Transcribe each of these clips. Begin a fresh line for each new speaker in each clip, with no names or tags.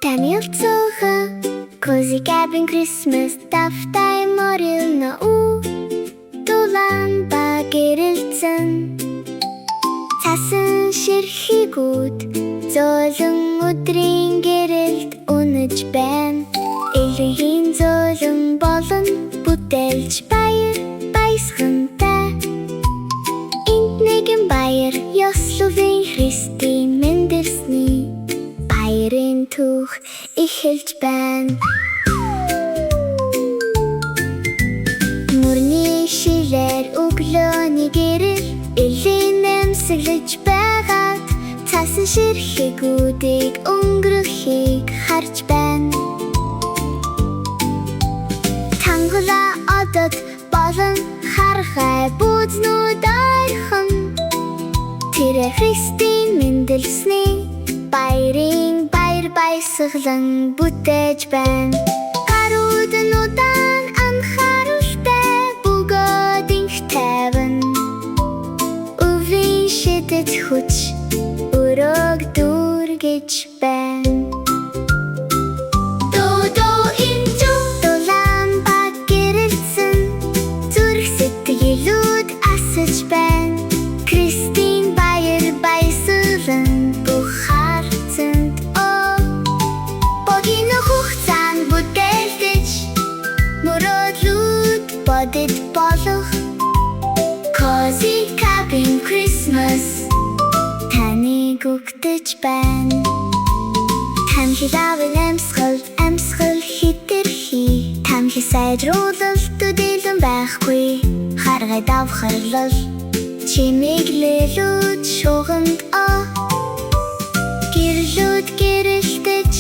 Танилцуулга Cozy Cabin Christmas тавтай морилно дулаан ба гэрэлцэн цасан ширхэгүүд зөөлөн өдрийн гэрэлд үнэж байна. Элийн зөөлөн болон бүтээлч баяр баясгантай. Энд нэгэн баяр ёслолын Христийн мэндэрсний баярын түүх эхэлж байна. Мөрний шилээр өглөөний гэрэл элийн эмсэглэж байгаад цасан ширхэгүүдийг өнгөрөхийг харж байна. Тангала одод болон харгай бүүзнүүд ойрхон тэр Христийн мэндэлсний баярын баяр баясгалан бүтээж байна. Гарууд нь удаан анхааралтай бөгөөд инх тайван өвлийн шидэт хүч өрөөг дүүргэж байна. Дулаан ба гэрэлцэн зүрх сэтгэлүүд асаж байна. Христийн баяр баясгалан бүх харцанд богино хугацаанд бүтээлдэж мөрөөдлүүд бодит болох Cozy Cabin Christmas таныг өгдөж байна. Тамхилавын амьсгал хэтэрхий тамхи сайжруулалт өдөлөн байхгүй харгай давхарлал чимэглэлүүд шугамд гэрлүүд гэрэлтэж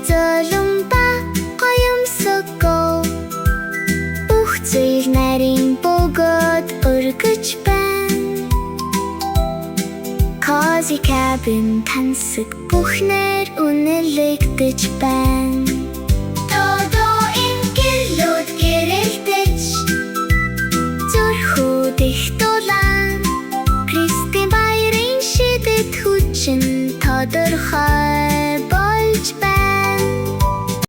зөөлөн ба гоёмсогоо бүх зүйл нарийн бөгөөд өргөж байна. Cozy Cabin тансаг бүхнээр үнэлэгдэж байна.